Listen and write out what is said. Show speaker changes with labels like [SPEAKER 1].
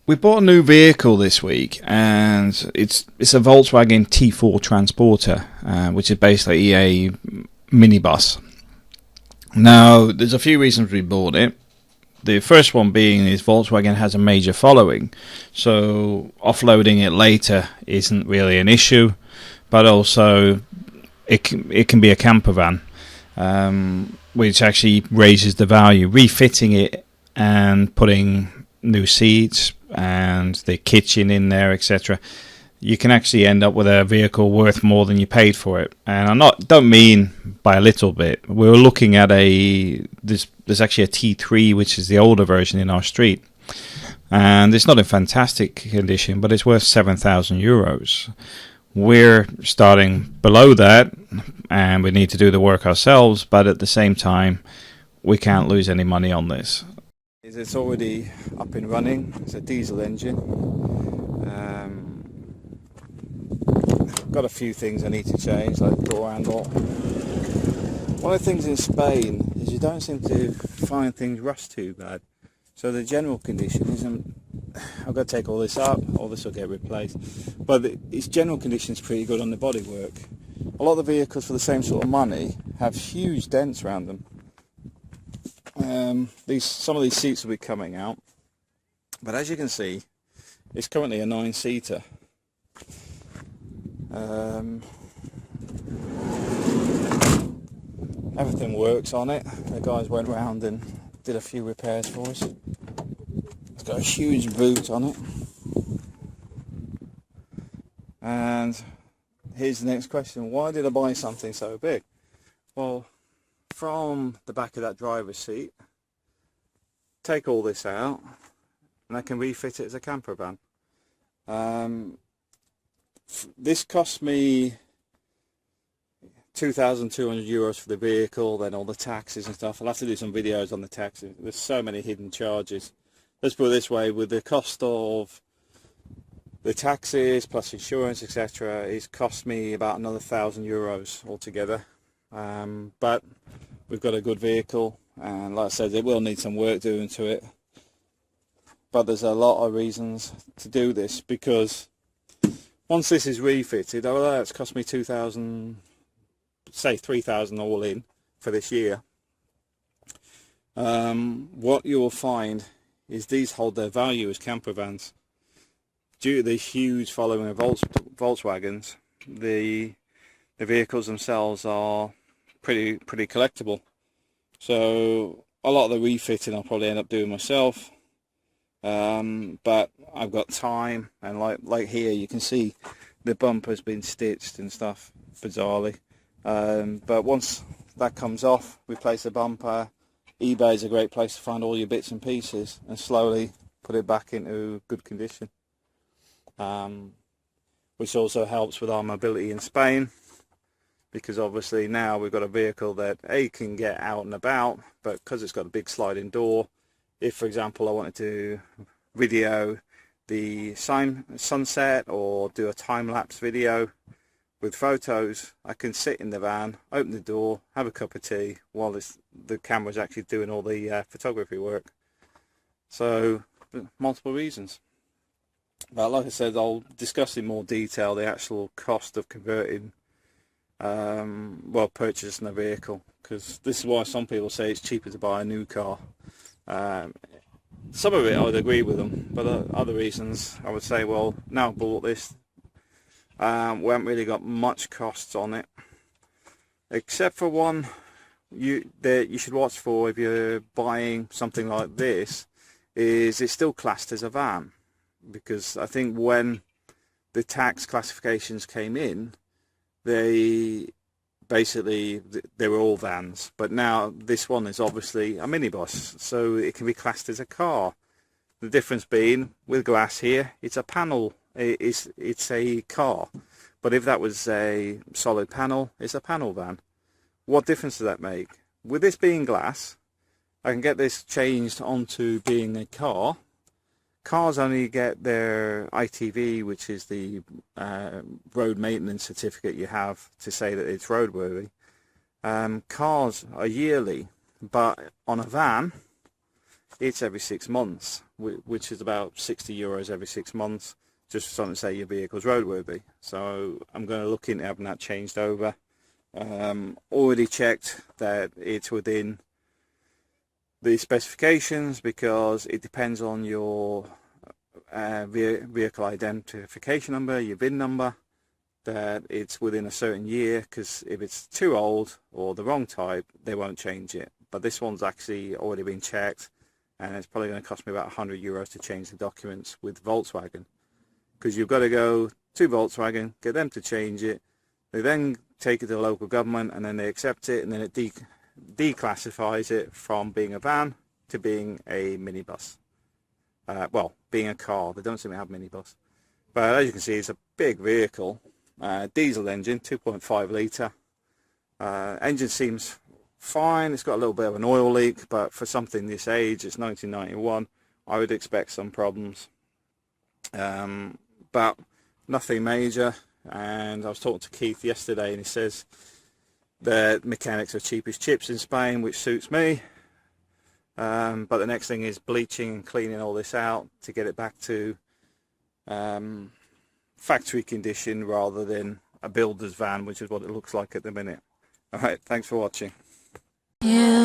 [SPEAKER 1] We bought a new vehicle this week, and it's a Volkswagen T4 Transporter, which is basically a minibus. Now, there's a few reasons we bought it. The first one being is Volkswagen has a major following, so offloading it later isn't really an issue, but also it can be a camper van, which actually raises the value. Refitting it and putting new seats and the kitchen in there, etc., you can actually end up with a vehicle worth more than you paid for it. And don't mean by a little bit. We were looking at there's actually a T3, which is the older version in our street, and it's not in fantastic condition, but it's worth €7,000. We're starting below that, and we need to do the work ourselves, but at the same time, we can't lose any money on this. It's already up and running. It's a diesel engine. Got a few things I need to change, like door handle. One of the things in Spain is you don't seem to find things rust too bad. So the general condition isn't, I've got to take all this up, all this will get replaced. But its general condition is pretty good on the bodywork. A lot of the vehicles for the same sort of money have huge dents around them. Some of these seats will be coming out, but as you can see, it's currently a 9-seater. Everything works on it. The guys went round and did a few repairs for us. It's got a huge boot on it. And here's the next question: why did I buy something so big? Well, from the back of that driver's seat, take all this out, and I can refit it as a camper van. This cost me €2,200 for the vehicle, then all the taxes and stuff. I'll have to do some videos on the taxes. There's so many hidden charges. Let's put it this way: with the cost of the taxes plus insurance, etc., it's cost me about another €1,000 altogether. But we've got a good vehicle, and like I said, it will need some work doing to it, but there's a lot of reasons to do this, because once this is refitted, although it's cost me $2,000, say $3,000 all in for this year, what you'll find is these hold their value as camper vans. Due to the huge following of Volkswagens, the vehicles themselves are pretty collectible. So a lot of the refitting I'll probably end up doing myself, but I've got time, and like here you can see the bumper's been stitched and stuff, bizarrely. But once that comes off, replace the bumper. eBay is a great place to find all your bits and pieces and slowly put it back into good condition, which also helps with our mobility in Spain, because obviously now we've got a vehicle that can get out and about, but because it's got a big sliding door, if for example I wanted to video the sunset or do a time-lapse video with photos, I can sit in the van, open the door, have a cup of tea while the camera's actually doing all the photography work. So multiple reasons. But like I said, I'll discuss in more detail the actual cost of converting, purchasing a vehicle, because this is why some people say it's cheaper to buy a new car. Some of it I would agree with them, but other reasons I would say, well, now I've bought this, we haven't really got much costs on it, except for one that you should watch for if you're buying something like this, is it's still classed as a van. Because I think when the tax classifications came in, they were all vans, but now this one is obviously a minibus, so it can be classed as a car. The difference being, with glass here, it's a panel, it's a car, but if that was a solid panel, it's a panel van. What difference does that make? With this being glass, I can get this changed onto being a car. Cars only get their ITV, which is the road maintenance certificate you have to say that it's roadworthy. Cars are yearly, but on a van,
[SPEAKER 2] it's every 6 months, which is about €60 every 6 months, just for something to say your vehicle's roadworthy. So I'm going to look into having that changed over. Already checked that it's within the specifications, because it depends on your vehicle identification number, your VIN number, that it's within a certain year, because if it's too old or the wrong type, they won't change it. But this one's actually already been checked, and it's probably going to cost me about €100 to change the documents with Volkswagen, because you've got to go to Volkswagen, get them to change it. They then take it to the local government, and then they accept it, and then it declassifies it from being a van to being a minibus. Well, being a car. They don't seem to have minibus. But as you can see, it's a big vehicle. Diesel engine, 2.5 litre. Engine seems fine. It's got a little bit of an oil leak, but for something this age, it's 1991, I would expect some problems. But nothing major. And I was talking to Keith yesterday, and he says that mechanics are cheap as chips in Spain, which suits me. But the next thing is bleaching and cleaning all this out to get it back to factory condition rather than a builder's van, which is what it looks like at the minute. Alright, thanks for watching.
[SPEAKER 3] Yeah.